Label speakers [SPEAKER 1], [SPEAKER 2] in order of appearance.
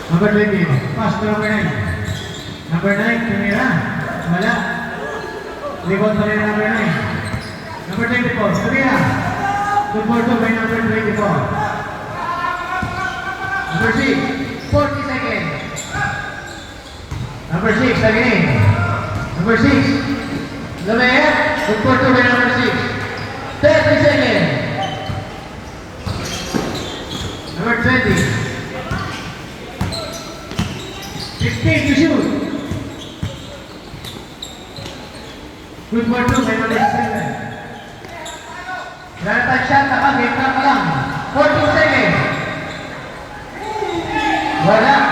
[SPEAKER 1] Number 20. Pass to number 9. Number 9, tumira. Wala. Rebound pa rin number 9. Number 24, tumira. Good ball to by number 24. Number 6, 40 seconds. Number 6, again. Number 6, Lamaya. Good ball to by number 6. 30 seconds. Number 20. 15 to shoot. Good ball to by number 7. Granatan shot, game na pa lang. 14 seconds. Wala.